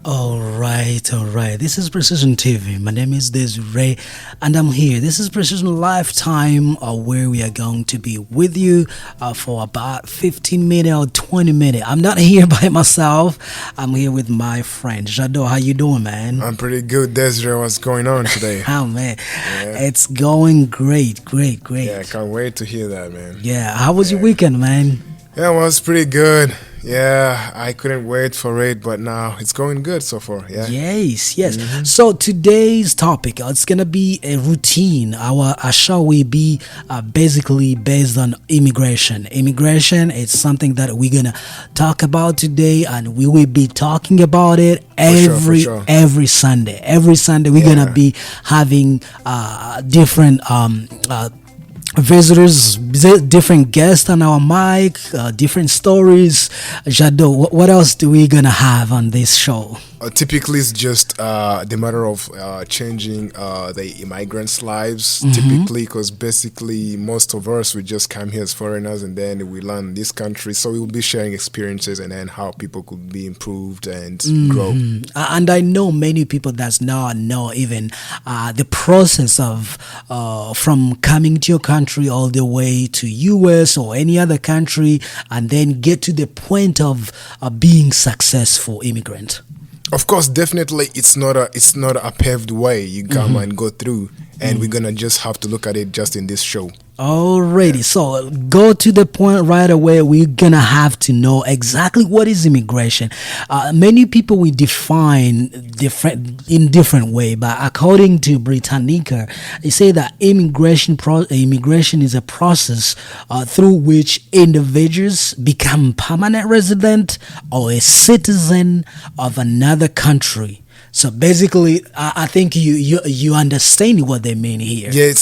All right. This is Precision TV. My name is Desiree, and I'm here. This is Precision Lifetime, where we are going to be with you for about 15 minutes or 20 minutes. I'm not here by myself. I'm here with my friend Jado. How you doing, man? I'm pretty good, Desiree. What's going on today? Oh man, Yeah, it's going great, great, yeah, I great. can't wait to hear that, man. Yeah. How was your Yeah, weekend, man? yeah, it was pretty good. Yeah, I couldn't wait for it, but now it's going good so far. Yeah. Yes, yes. hmm So today's topic, it's gonna be a routine. Our show will be basically based on immigration. Immigration is something that we're gonna talk about today, and we will be talking about it For sure, for every sure. every Sunday. Every Sunday, we're gonna Yeah. be having different visitors, different guests on our mic, different stories. Jado, what else do we gonna have on this show? Typically, it's just the matter of changing the immigrants' lives. Mm-hmm. Typically, because basically most of us we just come here as foreigners and then we learn this country. So we will be sharing experiences and then how people could be improved and grow. And I know many people that's not know even the process of from coming to your country all the way to US or any other country, and then get to the point of being successful immigrant. Of course, definitely, it's not a paved way you come and go through, and we're gonna just have to look at it just in this show. Alrighty, so go to the point right away. We're gonna have to know exactly what is immigration. Many people we define different way, but according to Britannica, they say that immigration is a process through which individuals become permanent resident or a citizen of another country. So basically, I think you understand what they mean here. Yeah,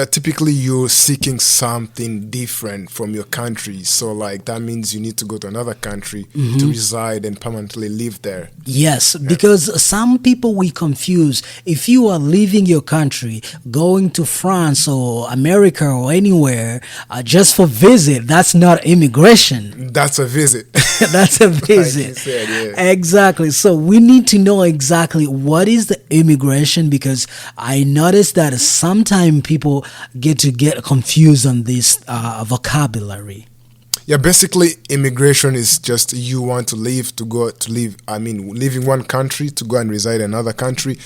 typically you're seeking something different from your country, so like that means you need to go to another country to reside and permanently live there. Yes, because some people we confuse. If you are leaving your country, going to France or America or anywhere just for visit, that's not immigration. That's a visit, That's a like you visit. said. Yeah. Exactly. So we need to know exactly what is the immigration, because I noticed that sometimes people get confused on this vocabulary. Yeah, basically, immigration is just you want to leave to go to live. I mean, leaving one country to go and reside in another country,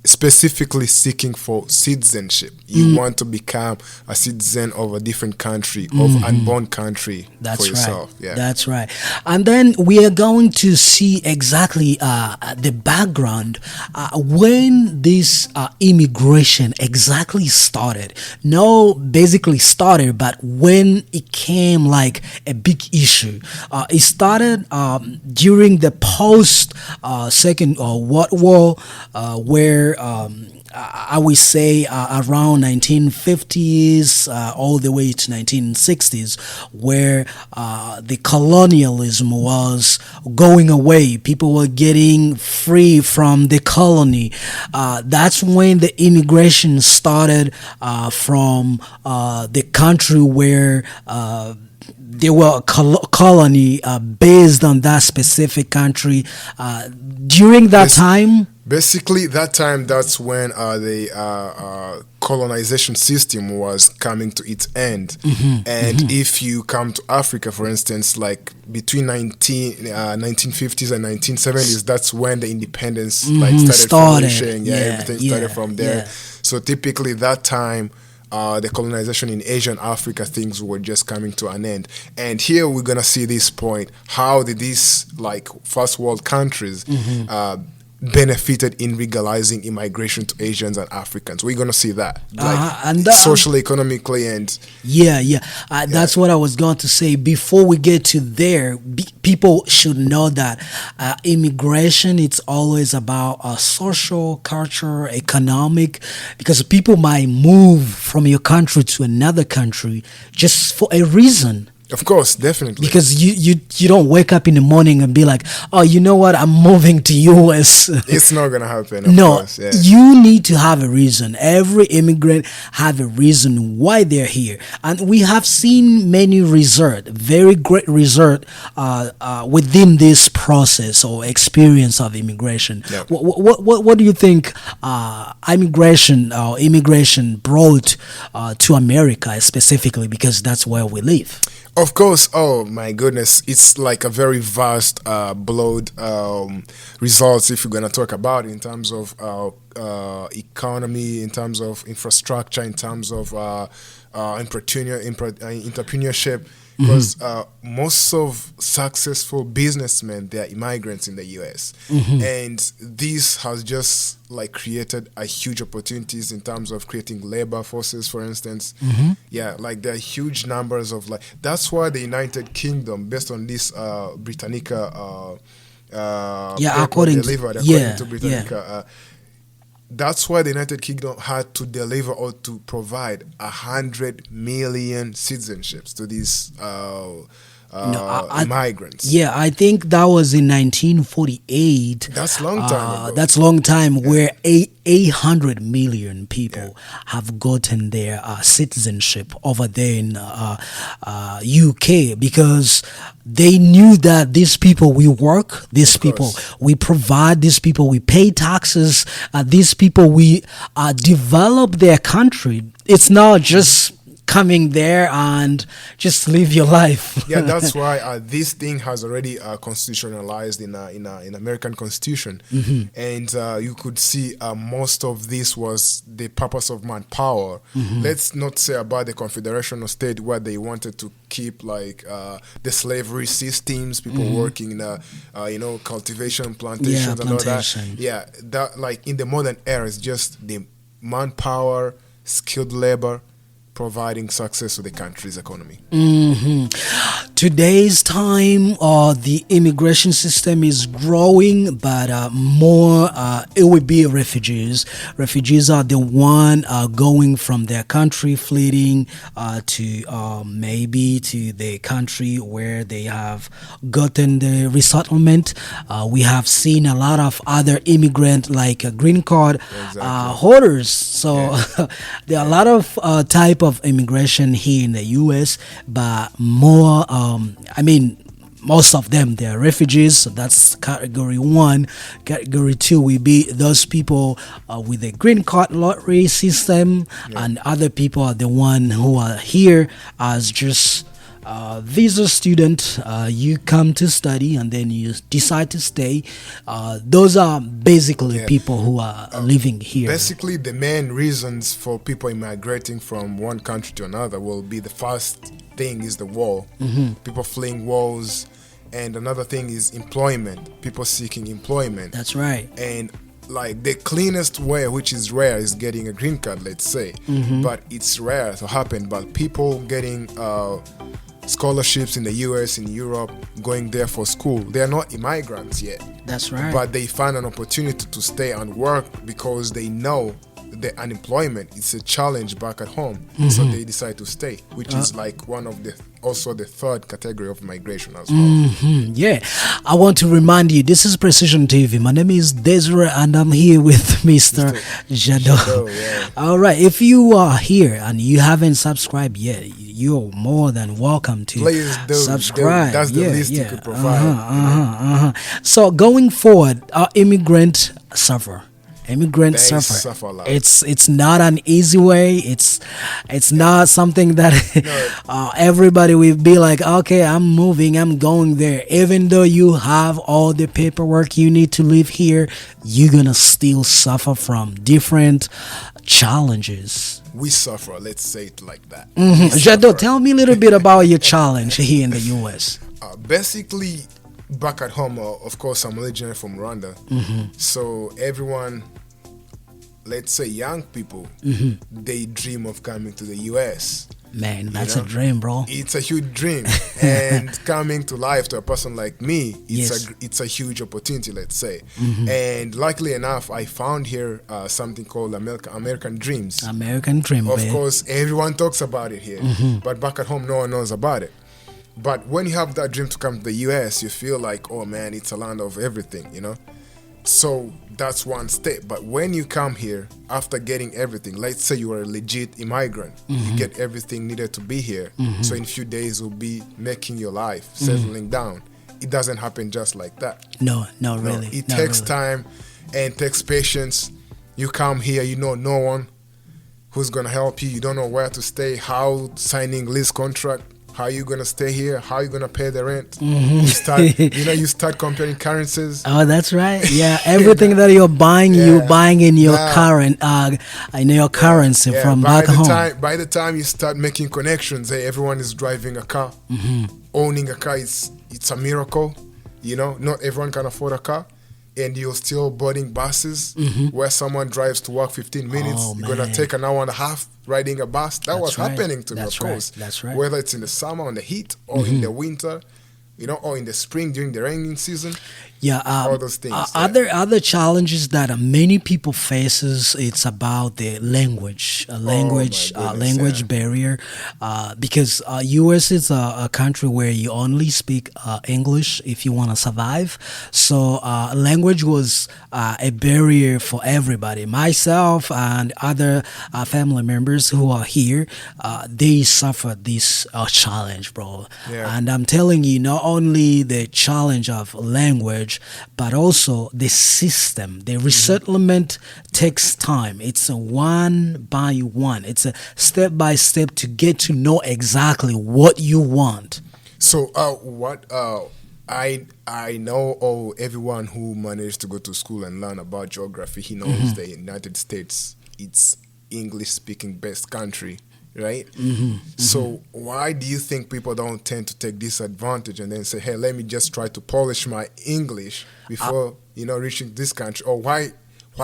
specifically seeking for citizenship. You want to become a citizen of a different country, of unborn country for That's right. yourself. Yeah. That's right. And then we are going to see exactly the background when this immigration exactly started. No, basically started, but when it came like a big issue. It started during the post Second World War, where I would say around 1950s all the way to 1960s, where the colonialism was going away. People were getting free from the colony. That's when the immigration started from the country where they were a colony based on that specific country. During that Yes. time, Basically, that time that's when the colonization system was coming to its end. And if you come to Africa, for instance, like between 1950s and 1970s, that's when the independence like started flourishing. Yeah, everything started from there. yeah. So typically, that time. The colonization in Asia and Africa, things were just coming to an end. And here we're gonna see this point: how did these like first world countries benefited in legalizing immigration to Asians and Africans? We're gonna see that, like and socially, economically, and yeah. That's what I was going to say. Before we get to there, people should know that immigration, it's always about social, culture, economic, because people might move from your country to another country just for a reason. Of course, definitely. Because you don't wake up in the morning and be like, oh, you know what, I'm moving to US. It's not gonna happen. Of No, course, yeah. you need to have a reason. Every immigrant have a reason why they're here, and we have seen many result, very great result within this process or experience of immigration. Yeah. What do you think immigration brought to America specifically, because that's where we live? Of course. Oh my goodness, it's like a very vast, broad results if you're gonna talk about it in terms of economy, in terms of infrastructure, in terms of entrepreneurship. Because most of successful businessmen, they are immigrants in the U.S. And this has just like created a huge opportunities in terms of creating labor forces, for instance. Yeah, like there are huge numbers of like, that's why the United Kingdom, based on this Britannica Yeah, paper according to delivered, yeah, to yeah. Britannica, that's why the United Kingdom had to deliver or to provide 100 million citizenships to these migrants. Yeah, I think that was in 1948. That's long time ago. That's long time, where 800 million people have gotten their citizenship over there in UK, because they knew that these people we work, these people we provide, these people we pay taxes, these people we develop their country. It's not just coming there and just live your life. Yeah, that's why this thing has already constitutionalized in American Constitution, and you could see most of this was the purpose of manpower. Let's not say about the Confederation state where they wanted to keep like the slavery systems, people working in cultivation, plantations, and all that. Yeah, that like in the modern era, it's just the manpower, skilled labor, providing success to the country's economy. Today's time, the immigration system is growing, but more it would be refugees. Refugees are the one going from their country, fleeing to maybe to the country where they have gotten the resettlement. We have seen a lot of other immigrant like green card holders. So there are a lot of type of immigration here in the U.S., but more, most of them, they're refugees. So that's category one. Category two will be those people with a green card lottery system, and other people are the one who are here as just visa student. You come to study and then you decide to stay. Those are basically people who are living here. Basically, the main reasons for people immigrating from one country to another will be, the first thing is the war. People fleeing wars. And another thing is employment. People seeking employment. That's right. And like the cleanest way, which is rare, is getting a green card, let's say. But it's rare to happen. But people getting scholarships in the US, in Europe, going there for school, they are not immigrants yet. That's right. But they find an opportunity to stay and work because they know the unemployment is a challenge back at home. So they decide to stay, which is like one of the, also the third category of migration as well. Yeah, I want to remind you, this is Precision TV. My name is Desiree and I'm here with Mr. Jado. All right, if you are here and you haven't subscribed yet, you're more than welcome to subscribe. That's the least you could provide. So going forward, our immigrants suffer. Immigrants suffer a lot. It's not an easy way. It's not something that everybody will be like, okay, I'm moving, I'm going there. Even though you have all the paperwork you need to live here, you're gonna still suffer from different challenges. We suffer, let's say it like that. Jado, tell me a little bit about your challenge here in the US. Basically, back at home, of course, I'm originally from Rwanda. So everyone, let's say young people, they dream of coming to the US. Man, that's a dream, bro. It's a huge dream. And coming to life to a person like me, it's a huge opportunity, let's say. And luckily enough, I found here something called American Dreams. American Dream, Of course, everyone talks about it here. But back at home, no one knows about it. But when you have that dream to come to the US, you feel like, oh man, it's a land of everything, you know? So that's one step. But when you come here, after getting everything, let's say you are a legit immigrant, you get everything needed to be here. So in a few days, you'll be making your life, settling down. It doesn't happen just like that. No, really. It not takes really. time and takes patience. You come here, you know no one who's gonna help you. You don't know where to stay, how signing lease contract, how you gonna stay here, how you gonna pay the rent. You start, you start comparing currencies. Oh, that's right. Yeah, everything that you're buying, you're buying in your currency from back home. By the time you start making connections, hey, everyone is driving a car, owning a car. It's a miracle. You know, not everyone can afford a car. And you're still boarding buses where someone drives to work 15 minutes. Oh, you're going to take an hour and a half riding a bus. That was happening to me, of course. That's right. Whether it's in the summer, on the heat, or in the winter, or in the spring during the raining season. Yeah, all those things. Other challenges that many people faces, it's about the language, language barrier, because U.S. is a country where you only speak English if you want to survive. So language was a barrier for everybody. Myself and other family members who are here, they suffered this challenge, bro. Yeah. And I'm telling you, not only the challenge of language, but also the system. The resettlement takes time. It's a one by one. It's a step by step to get to know exactly what you want. So I know everyone who managed to go to school and learn about geography, he knows the United States, it's English speaking best country. Right? So why do you think people don't tend to take this advantage and then say, hey, let me just try to polish my English before, reaching this country? Or why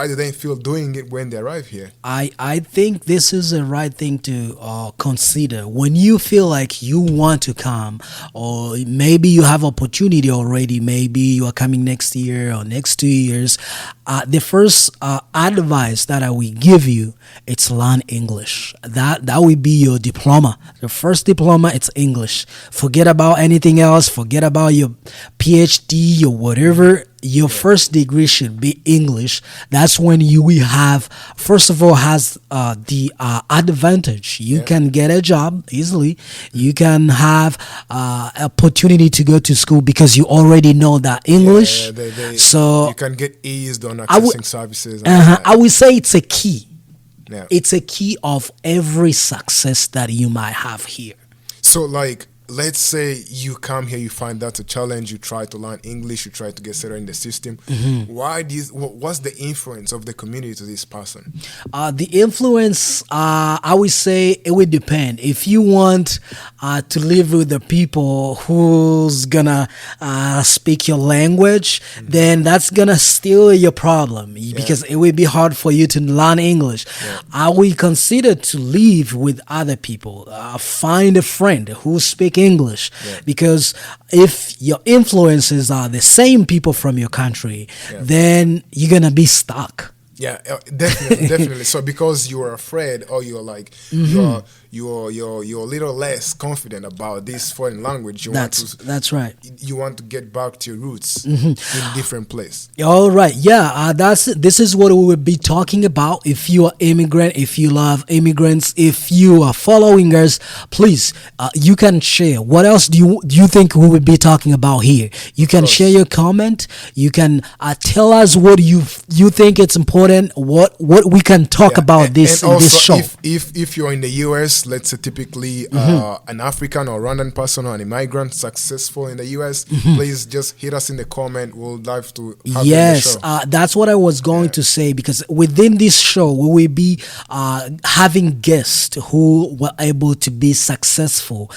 do they feel doing it when they arrive here? I think this is the right thing to consider. When you feel like you want to come, or maybe you have opportunity already, maybe you are coming next year or next 2 years, the first advice that I will give you, it's learn English. That will be your diploma. Your first diploma, it's English. Forget about anything else. Forget about your PhD or whatever. Your first degree should be English. That's when you will have, first of all, has the advantage. You can get a job easily. You can have opportunity to go to school because you already know that English. So you can get eased on accessing services. I would say it's a key. Yeah. It's a key of every success that you might have here. So, let's say you come here, you find that's a challenge, you try to learn English, you try to get settled in the system. What's the influence of the community to this person? The influence, I would say it would depend. If you want to live with the people who's gonna speak your language, then that's gonna steal your problem because it will be hard for you to learn English. I will consider to live with other people. Find a friend who speaks English, because if your influences are the same people from your country, then you're gonna be stuck. Yeah, definitely. So because you are afraid, or you're like you're a little less confident about this foreign language, that's right. You want to get back to your roots in a different place. All right, this is what we will be talking about. If you are immigrant, if you love immigrants, if you are following us, please you can share. What else do you think we will be talking about here? You can share your comment. You can tell us what you think it's important. What we can talk about this and also, this show. If you're in the US, let's say typically an African or Rwandan person or an immigrant successful in the US, please just hit us in the comment. We'll dive to have you in the show. That's what I was going to say, because within this show we will be having guests who were able to be successful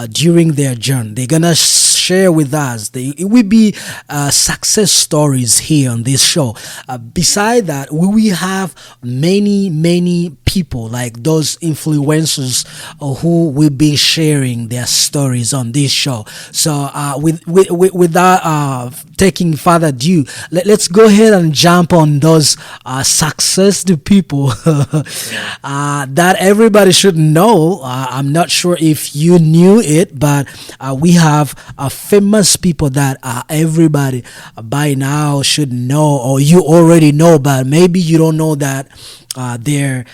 during their journey. They're gonna share with us. It will be success stories here on this show. Beside that, we will have many people, like those influencers who will be sharing their stories on this show. So without taking further ado, let's go ahead and jump on those successful people that everybody should know. I'm not sure if you knew it, but we have famous people that everybody by now should know, or you already know, but maybe you don't know that they're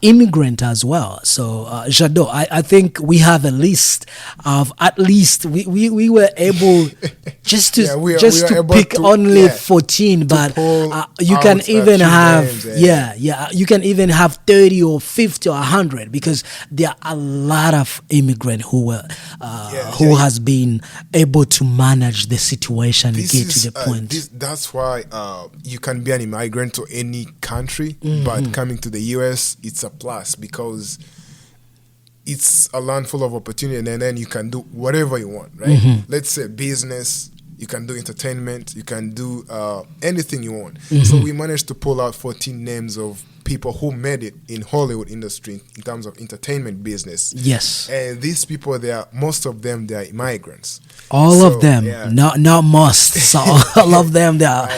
immigrant as well. So Jado, I think we have a list of at least we were able just to we just are to able pick to, only yeah, 14, but you out can a even few have names, you can even have 30 or 50 or 100, because there are a lot of immigrant who were has been able to manage the situation and this get is to the point. that's why you can be an immigrant to any country, but coming to the US, it's a plus because it's a land full of opportunity, and then you can do whatever you want, right? Let's say business, you can do entertainment, you can do anything you want. So we managed to pull out 14 names of people who made it in Hollywood industry in terms of entertainment business. Yes. And these people, most of them, they are immigrants. All of them, not most. So all of them, they are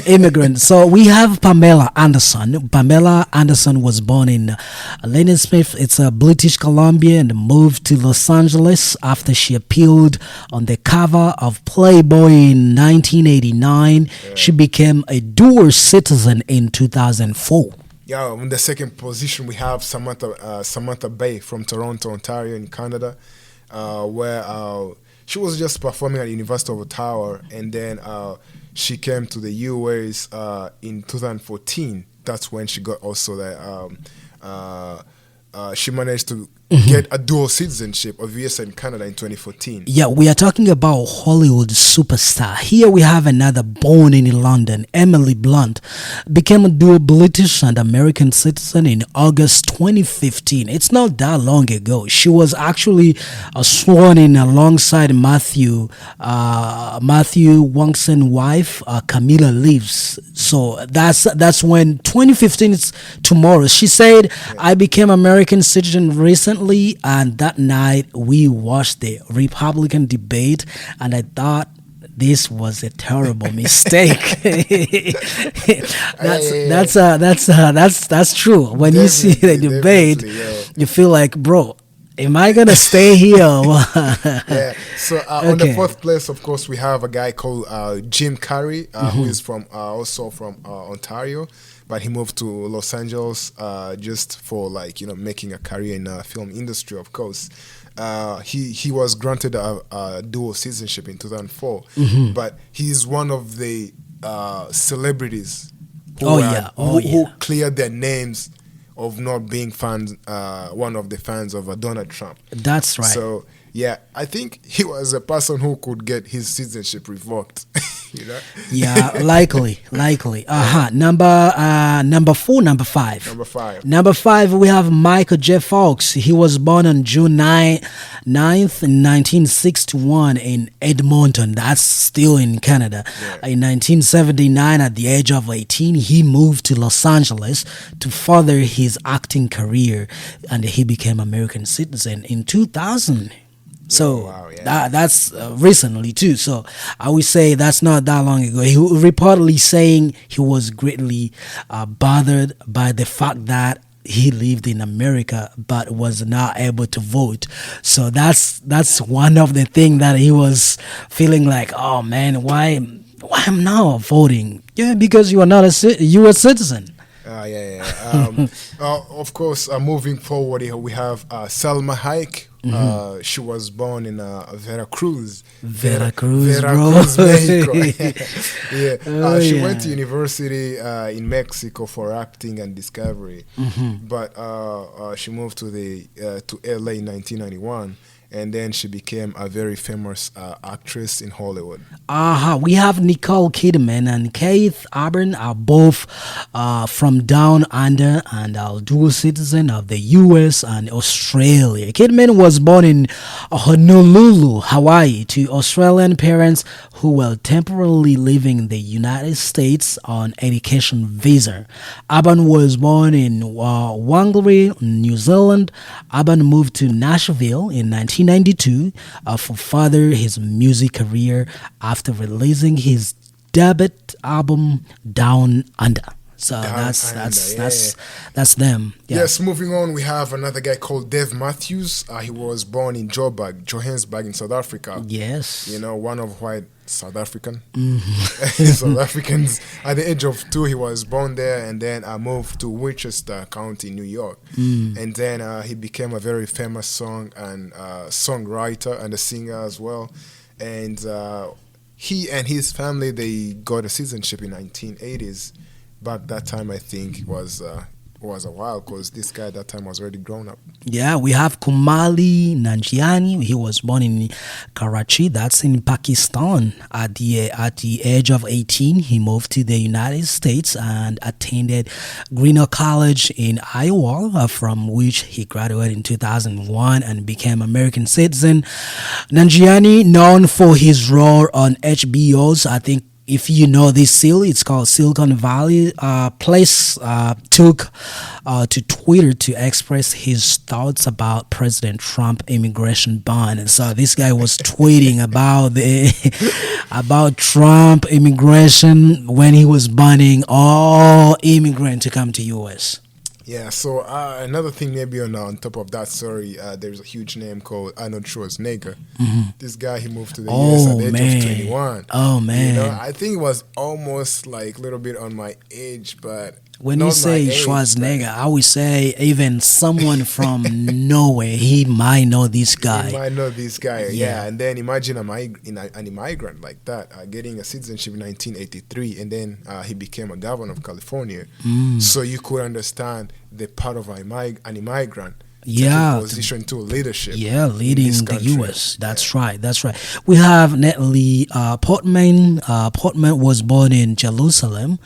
immigrants. So we have Pamela Anderson. Pamela Anderson was born in Ladysmith. It's a British Columbia, and moved to Los Angeles after she appeared on the cover of Playboy in 1989. She became a dual citizen in 2004. Yeah, in the second position, we have Samantha Bay from Toronto, Ontario, in Canada, where she was just performing at the University of Ottawa, and then she came to the US in 2014. That's when she got also the she managed to get a dual citizenship of US and Canada in 2014. Yeah, we are talking about Hollywood superstar. Here we have another born in London, Emily Blunt, became a dual British and American citizen in August 2015. It's not that long ago. She was actually sworn in alongside Matthew Wong's wife, Camilla Leaves. So that's when 2015 is tomorrow. She said, I became American citizen recently, and that night we watched the Republican debate, and I thought this was a terrible mistake. That's true. When you see the debate, you feel like, bro, am I gonna stay here? Yeah. So on the fourth place, of course, we have a guy called Jim Carrey, who is from also from Ontario, but he moved to Los Angeles just for making a career in the film industry. Of course, he was granted a dual citizenship in 2004, but he's one of the celebrities who cleared their names of not being one of the fans of Donald Trump. That's right. So yeah, I think he was a person who could get his citizenship revoked. Yeah, likely. Number five, we have Michael J. Fox. He was born on June 9th in 1961 in Edmonton. That's still in Canada. In 1979, at the age of 18, he moved to Los Angeles to further his acting career, and he became American citizen in 2000. So that's recently too. So I would say that's not that long ago. He reportedly saying he was greatly bothered by the fact that he lived in America but was not able to vote. So that's one of the things that he was feeling like, oh man, why I'm now voting? Yeah, because you are not a U.S. citizen. Of course, moving forward here, we have Selma Hayek. She was born in Veracruz, Mexico. She went to university in Mexico for acting and discovery, but she moved to LA in 1991. and then she became a very famous actress in Hollywood. We have Nicole Kidman and Keith Urban are both from down under and are dual citizen of the U.S. and Australia. Kidman was born in Honolulu, Hawaii, to Australian parents who were temporarily living in the United States on education visa. Urban was born in Whangarei, New Zealand. Urban moved to Nashville in 1992 for further his music career after releasing his debut album Down Under. So that's them. Yeah. Yes, moving on, we have another guy called Dave Matthews. He was born in Johannesburg in South Africa. Yes. You know, one of white South African. Mm-hmm. South Africans. At the age of 2, he was born there, and then moved to Winchester County, New York. And then he became a very famous songwriter and a singer as well. And he and his family, they got a citizenship in 1980s. Back that time, I think was a while, because this guy at that time was already grown up. Yeah, we have Kumali Nanjiani. He was born in Karachi, that's in Pakistan. At the age of 18, he moved to the United States and attended Greener College in Iowa, from which he graduated in 2001 and became American citizen. Nanjiani, known for his role on HBO's, I think, if you know this series, it's called Silicon Valley Place, took to Twitter to express his thoughts about President Trump immigration ban. And so this guy was tweeting about Trump immigration when he was banning all immigrants to come to U.S. Yeah, so another thing maybe on top of that story, there's a huge name called Arnold Schwarzenegger. This guy, he moved to the US at the age of 21. Oh, man. You know, I think it was almost like a little bit on my age, but when you say Schwarzenegger, I would say even someone from Norway, he might know this guy. He might know this guy, yeah. And then imagine an immigrant like that getting a citizenship in 1983, and then he became a governor of California. So you could understand the part of an immigrant. Position to leadership. Yeah, leading the U.S. That's right. We have Natalie Portman. Portman was born in Jerusalem.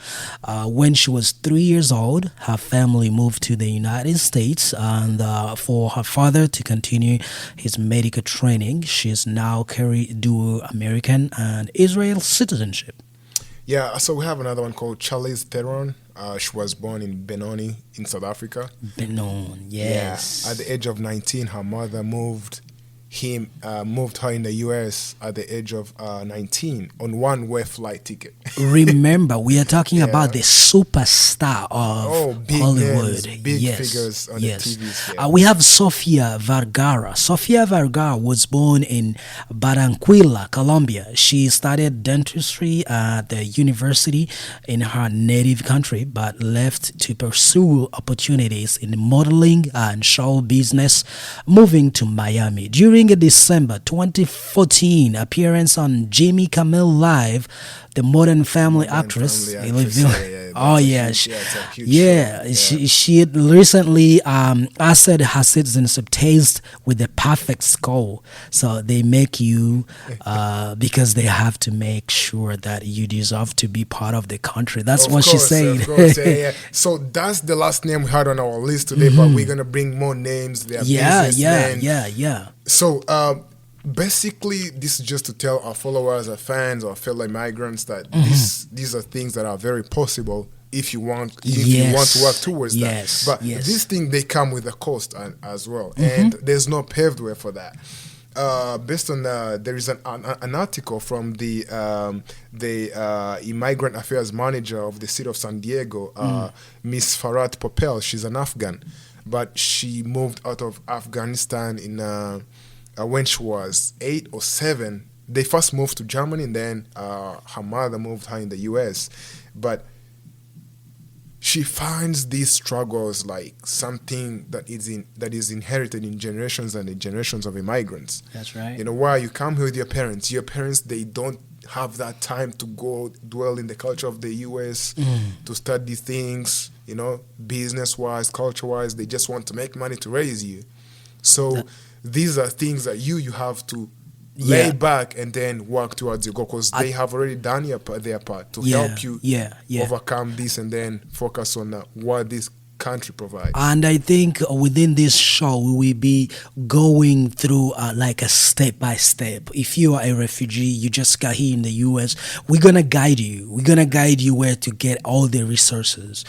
When she was 3 years old, her family moved to the United States, and for her father to continue his medical training, she is now carried dual American and Israel citizenship. Yeah, so we have another one called Charlize Theron. She was born in Benoni in South Africa. Benoni, yes. Yeah. At the age of 19, her mother moved her in the U.S. at the age of 19 on one-way flight ticket. Remember, we are talking about the superstar of big Hollywood. Names, big figures on the TVs. Yeah. We have Sofia Vergara. Sofia Vergara was born in Barranquilla, Colombia. She studied dentistry at the university in her native country, but left to pursue opportunities in modeling and show business, moving to Miami. During a December 2014 appearance on Jimmy Kimmel Live, the Modern Family actress. She recently answered her citizenship test with the perfect score. So they make you because they have to make sure that you deserve to be part of the country. That's what she said. Of course, yeah. So that's the last name we had on our list today, but we're gonna bring more names. Yeah. So basically, this is just to tell our followers, our fans, our fellow migrants that these are things that are very possible if you want to work towards that. But these things, they come with a cost as well, and there's no paved way for that. Based on there is an article from the immigrant affairs manager of the city of San Diego, Miss Farhat Popel. She's an Afghan, but she moved out of Afghanistan in when she was 8 or 7. They first moved to Germany, and then her mother moved her in the US. But she finds these struggles like something that is inherited in generations and in generations of immigrants. That's right. You know, why you come here with your parents. Your parents, they don't have that time to go dwell in the culture of the US, to study things, you know, business-wise, culture-wise. They just want to make money to raise you. So these are things that you have to lay Yeah. back and then work towards your goal, because they have already done their part to help you overcome this and then focus on what this country provides. And I think within this show, we will be going through like a step by step. If you are a refugee, you just got here in the US, we're going to guide you. We're going to guide you where to get all the resources.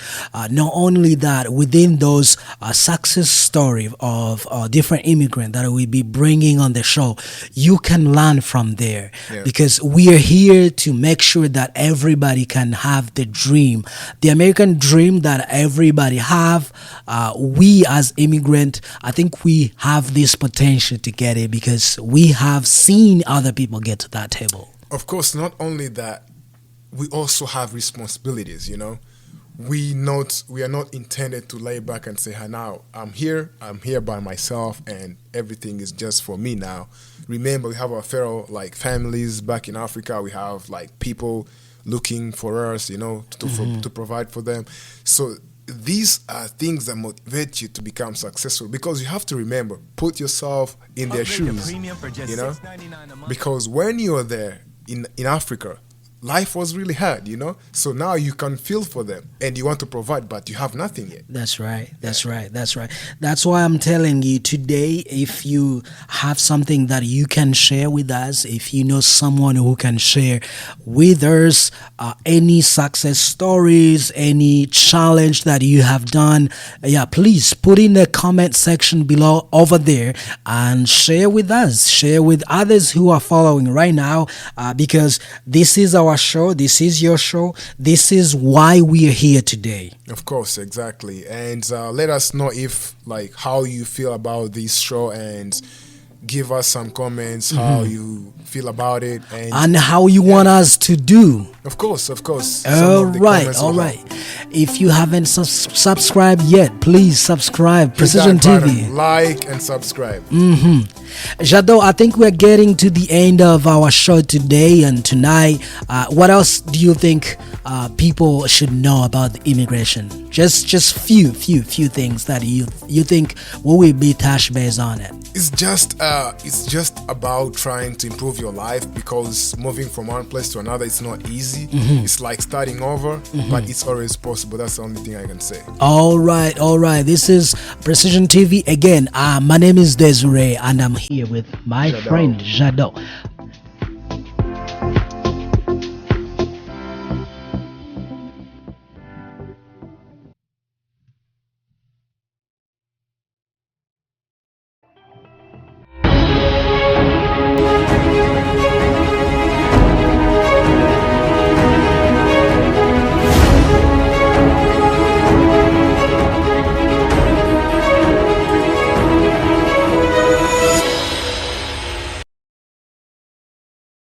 Not only that, within those success story of different immigrants that we'll be bringing on the show, you can learn from there. Because we are here to make sure that everybody can have the dream, the American dream that everybody have. We as immigrant, I think we have this potential to get it because we have seen other people get to that table. Of course, not only that, we also have responsibilities, We are not intended to lay back and say, now I'm here by myself and everything is just for me now. Remember, we have our fellow families back in Africa. We have people looking for us, to provide for them. So these are things that motivate you to become successful, because you have to remember, put yourself in their shoes, because when you're there in Africa, life was really hard, so now you can feel for them and you want to provide, but you have nothing yet. That's right. That's why I'm telling you today, if you have something that you can share with us, if you know someone who can share with us any success stories, any challenge that you have done, please put in the comment section below over there and share with us, share with others who are following right now, because this is our show, this is your show, this is why we are here today. Of course, exactly. And let us know if how you feel about this show, and give us some comments how you feel about it, and how you want us to do. Of course. All right. If you haven't subscribed yet, please subscribe. Precision TV. Like and subscribe. Jado, I think we're getting to the end of our show today and tonight. What else do you think people should know about the immigration? Just few things that you think we will be touch base on it. It's just about trying to improve your life, because moving from one place to another, it's not easy. It's like starting over, but it's always possible. That's the only thing I can say. All right. This is Precision TV again. My name is Desiree, and I'm here with my friend Jado.